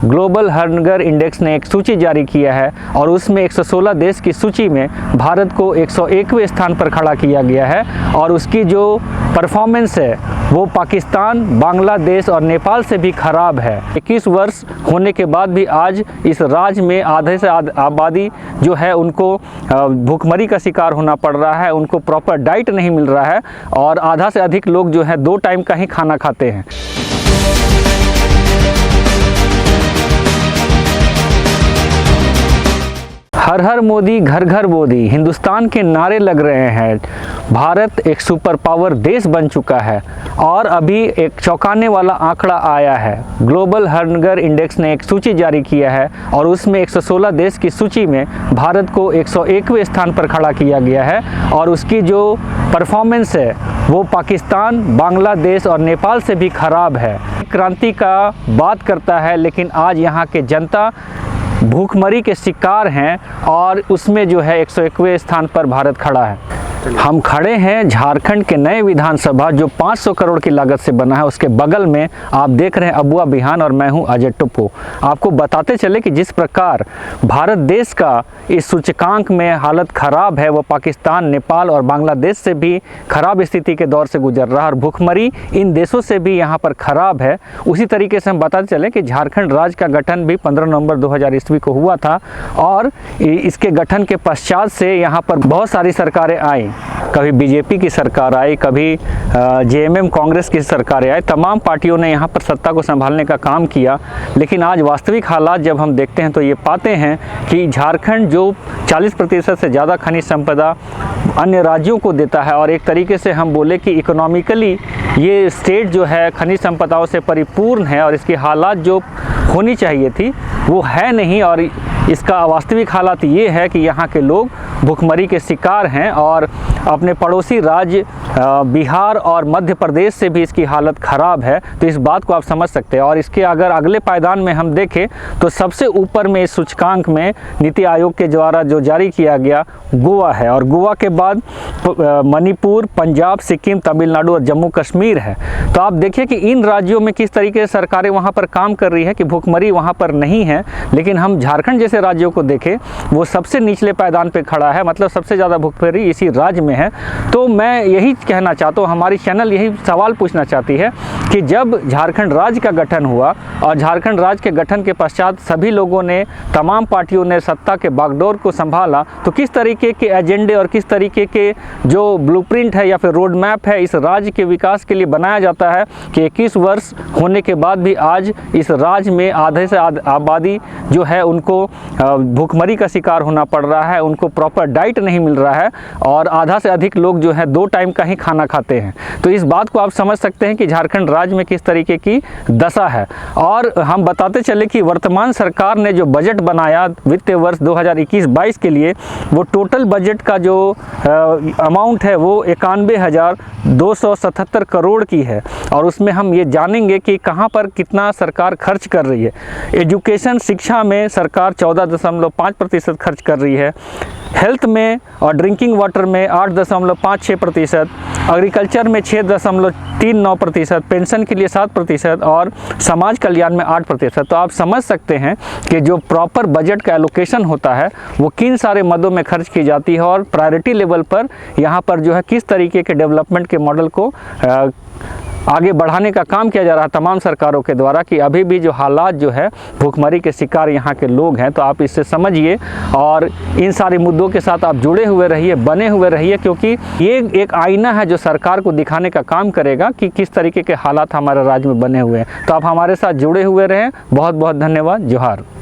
Global hunger index ने एक सूची जारी किया है और उसमें 116 देश की सूची में भारत को 101वें स्थान पर खड़ा किया गया है और उसकी जो परफॉर्मेंस है वो पाकिस्तान, बांग्लादेश और नेपाल से भी खराब है। 21 वर्ष होने के बाद भी आज इस राज्य में आधे से आबादी जो है उनको भूखमरी का शिकार होना पड़ रहा है, उनको प्रॉपर डाइट नहीं मिल रहा है और आधा से अधिक लोग जो है 2 टाइम का ही खाना खाते हैं। हर हर मोदी, घर घर मोदी, हिंदुस्तान के नारे लग रहे हैं। भारत एक सुपर पावर देश बन चुका है और अभी एक चौंकाने वाला आंकड़ा आया है। ग्लोबल हंगर इंडेक्स ने एक सूची जारी किया है और उसमें 116 देश की सूची में भारत को 101वें स्थान पर खड़ा किया गया है और उसकी जो परफॉर्मेंस है वो पाकिस्तान, बांग्लादेश और नेपाल से भी खराब है। क्रांति का बात करता है, लेकिन आज यहाँ के जनता भूखमरी के शिकार हैं और उसमें जो है 101वें स्थान पर भारत खड़ा है। हम खड़े हैं झारखंड के नए विधानसभा जो 500 करोड़ की लागत से बना है, उसके बगल में आप देख रहे हैं अबुआ बिहान और मैं हूं अजय टुप्पो। आपको बताते चले कि जिस प्रकार भारत देश का इस सूचकांक में हालत खराब है, वो पाकिस्तान, नेपाल और बांग्लादेश से भी खराब स्थिति के दौर से गुजर रहा है और भूखमरी इन देशों से भी यहाँ पर खराब है। उसी तरीके से हम बताते चले कि झारखंड राज्य का गठन भी 15 नवंबर 2000 ईस्वी को हुआ था और इसके गठन के पश्चात से यहाँ पर बहुत सारी सरकारें आई। कभी बीजेपी की सरकार आई, कभी जेएमएम कांग्रेस की सरकारें आई, तमाम पार्टियों ने यहाँ पर सत्ता को संभालने का काम किया। लेकिन आज वास्तविक हालात जब हम देखते हैं तो ये पाते हैं कि झारखंड जो 40% से ज़्यादा खनिज संपदा अन्य राज्यों को देता है और एक तरीके से हम बोले कि इकोनॉमिकली ये स्टेट जो है खनिज संपदाओं से परिपूर्ण है और इसकी हालात जो होनी चाहिए थी वो है नहीं और इसका वास्तविक हालात ये है कि यहाँ के लोग भूखमरी के शिकार हैं और अपने पड़ोसी राज्य बिहार और मध्य प्रदेश से भी इसकी हालत ख़राब है। तो इस बात को आप समझ सकते हैं और इसके अगर अगले पायदान में हम देखें तो सबसे ऊपर में इस सूचकांक में नीति आयोग के द्वारा जो जारी किया गया गोवा है और गोवा के बाद मणिपुर, पंजाब, सिक्किम, तमिलनाडु और जम्मू कश्मीर है। तो आप देखिए कि इन राज्यों में किस तरीके से सरकारें वहाँ पर काम कर रही है कि भूखमरी वहाँ पर नहीं है। लेकिन हम झारखंड जैसे राज्यों को देखें वो सबसे निचले पायदान पे खड़ा है, मतलब सबसे ज़्यादा भूखमरी इसी राज्य में है। तो मैं यही कहना चाहता हूँ, हमारी चैनल यही सवाल पूछना चाहती है कि जब झारखंड राज्य का गठन हुआ और झारखंड राज्य के गठन के पश्चात सभी लोगों ने, तमाम पार्टियों ने सत्ता के बागडोर को संभाला, तो किस तरीके के एजेंडे और किस तरीके के जो ब्लूप्रिंट है या फिर रोड मैप है इस राज्य के विकास के लिए बनाया जाता है कि 21 वर्ष होने के बाद भी आज इस राज्य में आधे से आबादी जो है उनको भूखमरी का शिकार होना पड़ रहा है, उनको प्रॉपर डाइट नहीं मिल रहा है और आधा से अधिक लोग जो है 2 टाइम का ही खाना खाते हैं। तो इस बात को आप समझ सकते हैं कि झारखंड राज्य में किस तरीके की दशा है। और हम बताते चले कि वर्तमान सरकार ने जो बजट बनाया वित्तीय वर्ष 2021-22 के लिए, वो टोटल बजट का जो अमाउंट है वो 91,277 करोड़ की है और उसमें हम ये जानेंगे कि कहाँ पर कितना सरकार खर्च कर रही है। एजुकेशन, शिक्षा में सरकार 14.5% खर्च कर रही है, हेल्थ में और ड्रिंकिंग वाटर में 8.56%, एग्रीकल्चर में 6.39%, पेंशन के लिए 7% और समाज कल्याण में 8%। तो आप समझ सकते हैं कि जो प्रॉपर बजट का एलोकेशन होता है वो किन सारे मदों में खर्च की जाती है और प्रायोरिटी लेवल पर यहाँ पर जो है किस तरीके के डेवलपमेंट के मॉडल को आगे बढ़ाने का काम किया जा रहा है तमाम सरकारों के द्वारा, कि अभी भी जो हालात जो है भूखमरी के शिकार यहाँ के लोग हैं। तो आप इससे समझिए और इन सारे मुद्दों के साथ आप जुड़े हुए रहिए, बने हुए रहिए, क्योंकि ये एक आईना है जो सरकार को दिखाने का काम करेगा कि किस तरीके के हालात हमारे राज्य में बने हुए हैं। तो आप हमारे साथ जुड़े हुए रहें। बहुत बहुत धन्यवाद। जोहार।